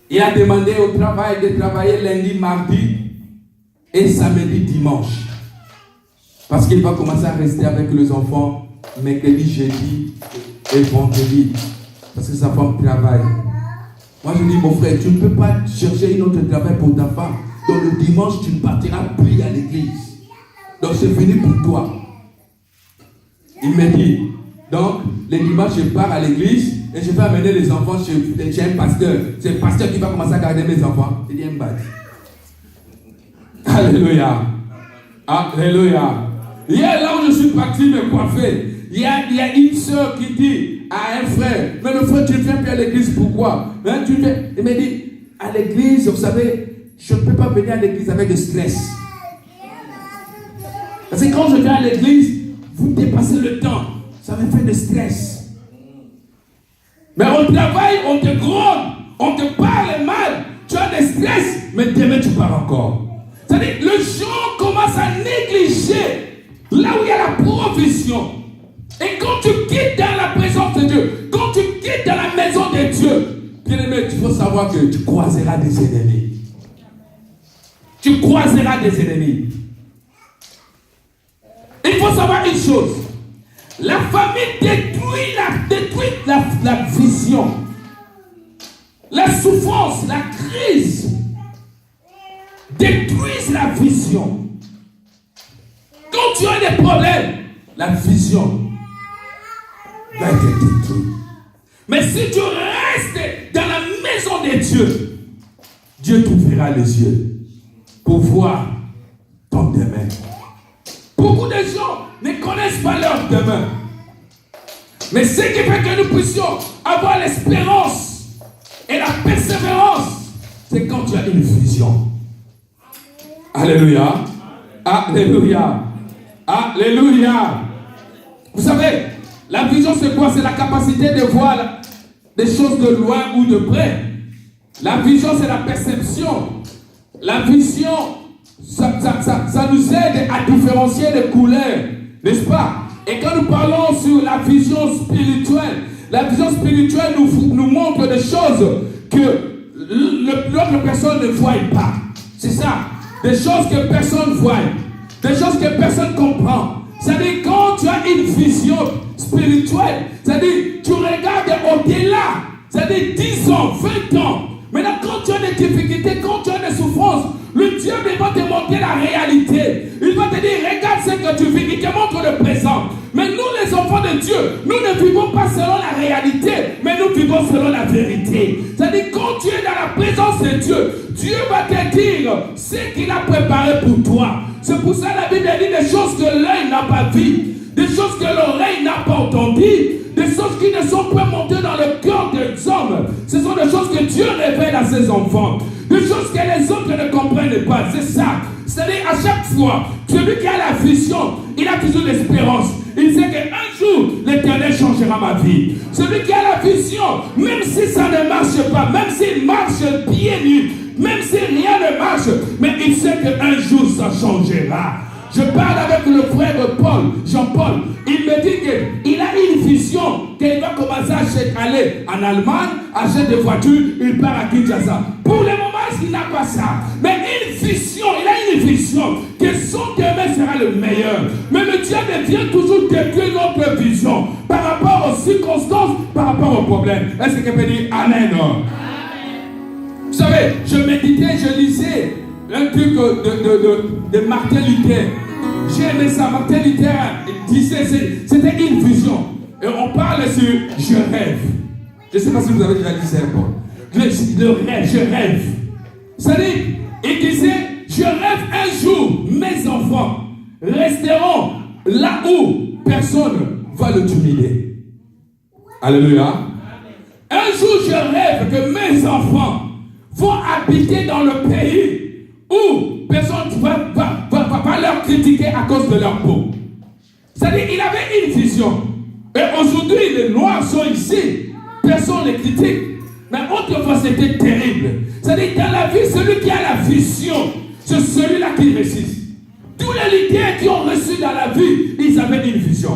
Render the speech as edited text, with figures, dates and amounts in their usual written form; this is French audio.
Il a demandé au travail de travailler lundi, mardi et samedi, dimanche. Parce qu'il va commencer à rester avec les enfants mercredi, jeudi et vendredi. Parce que sa femme travaille. Moi je dis, mon frère, tu ne peux pas chercher une autre travail pour ta femme. Donc le dimanche, tu ne partiras plus à l'église. Donc c'est fini pour toi. Il me dit, donc le dimanche, je pars à l'église et je vais amener les enfants chez un pasteur. C'est le pasteur qui va commencer à garder mes enfants. Il dit, alléluia. Alléluia. Hier, là où je suis parti me coiffer, il y a une soeur qui dit à un frère, mais le frère, tu ne viens plus à l'église, pourquoi? Il me dit, à l'église, vous savez, je ne peux pas venir à l'église avec du stress. Parce que quand je viens à l'église, vous dépassez le temps. Ça me fait de stress. Mais au travail, on te gronde, on te parle mal, tu as des stress, mais demain tu pars encore. C'est-à-dire, le gens commence à négliger là où il y a la provision. Et quand tu quittes dans la présence de Dieu, quand tu quittes dans la maison de Dieu, bien-aimé, il faut savoir que tu croiseras des ennemis. Tu croiseras des ennemis. Il faut savoir une chose. La famille détruit la vision. La souffrance, la crise détruisent la vision. Quand tu as des problèmes, la vision va être détruite. Mais si tu restes dans la maison de Dieu, Dieu t'ouvrira les yeux pour voir ton demain. Beaucoup de gens ne connaissent pas leur demain. Mais ce qui fait que nous puissions avoir l'espérance et la persévérance, c'est quand tu as une vision. Alléluia. Alléluia. Alléluia. Vous savez, la vision c'est quoi? C'est la capacité de voir des choses de loin ou de près. La vision c'est la perception. La vision, ça nous aide à différencier les couleurs, n'est-ce pas? Et quand nous parlons sur la vision spirituelle nous montre des choses que l'autre personne ne voit pas. C'est ça. Des choses que personne ne voit. Des choses que personne ne comprend. C'est-à-dire, quand tu as une vision spirituelle, c'est-à-dire, tu regardes au-delà, c'est-à-dire 10 ans, 20 ans. Maintenant, quand tu as des difficultés, quand tu as des souffrances, le Dieu va te montrer la réalité. Il va te dire, regarde ce que tu vis, il te montre le présent. Mais nous, les enfants de Dieu, nous ne vivons pas selon la réalité, mais nous vivons selon la vérité. C'est-à-dire, quand tu es dans la présence de Dieu, Dieu va te dire ce qu'il a préparé pour toi. C'est pour ça que la Bible dit des choses que l'œil n'a pas vues, des choses que l'oreille n'a pas entendues, des choses qui ne sont pas montées dans le cœur des hommes. Ce sont des choses que Dieu révèle à ses enfants. Des choses que les autres ne comprennent pas. C'est ça. C'est-à-dire, à chaque fois, celui qui a la vision, il a toujours l'espérance. Il sait qu'un jour, l'Éternel changera ma vie. Celui qui a la vision, même si ça ne marche pas, même s'il marche pieds nus, même si rien ne marche, mais il sait qu'un jour, ça changera. Je parle avec le frère Jean-Paul. Il me dit qu'il a une vision qu'il va commencer à aller en Allemagne, acheter des voitures, il part à Kinshasa. Pour le moment, il n'a pas ça. Mais il a une vision que son demain sera le meilleur. Mais le diable vient toujours détruire notre vision par rapport aux circonstances, par rapport aux problèmes. Est-ce que peut dire Amen? Vous savez, je méditais, je lisais un truc de Martin Luther. J'ai aimé ça. Martin Luther disait, c'était une vision. Et on parle sur je rêve. Je ne sais pas si vous avez déjà dit ça encore. Le rêve, je rêve. C'est-à-dire, il disait, je rêve un jour, mes enfants resteront là où personne ne va le humilier. Alléluia. Un jour, je rêve que mes enfants vont habiter dans le pays où personne ne va leur critiquer à cause de leur peau. C'est-à-dire, il avait une vision. Et aujourd'hui, les Noirs sont ici. Personne ne les critique. Mais autrefois, c'était terrible. C'est-à-dire, dans la vie, celui qui a la vision, c'est celui-là qui réussit. Tous les leaders qui ont reçu dans la vie, ils avaient une vision.